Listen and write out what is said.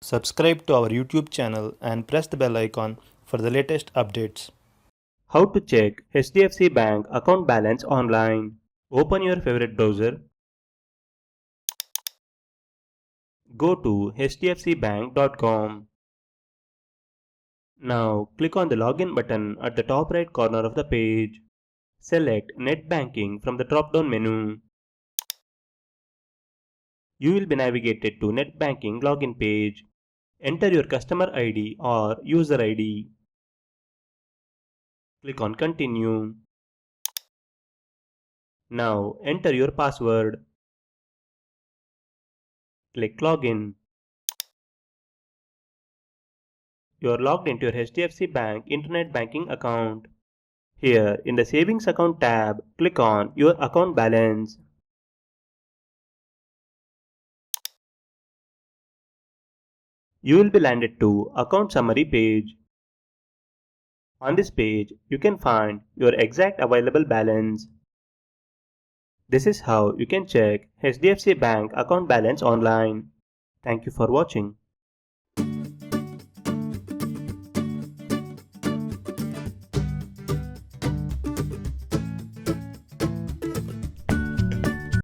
Subscribe to our YouTube channel and press the bell icon for the latest updates. How to check HDFC Bank account balance online. Open your favorite browser. Go to hdfcbank.com. Now click on the login button at the top right corner of the page. Select Net Banking from the drop-down menu. You will be navigated to Net Banking login page. Enter your customer ID or user ID. Click on Continue. Now enter your password. Click Login. You are logged into your HDFC Bank Internet Banking account. Here in the Savings Account tab, click on your account balance. You will be landed to Account Summary page. On this page, you can find your exact available balance. This is how you can check HDFC Bank account balance online. Thank you for watching.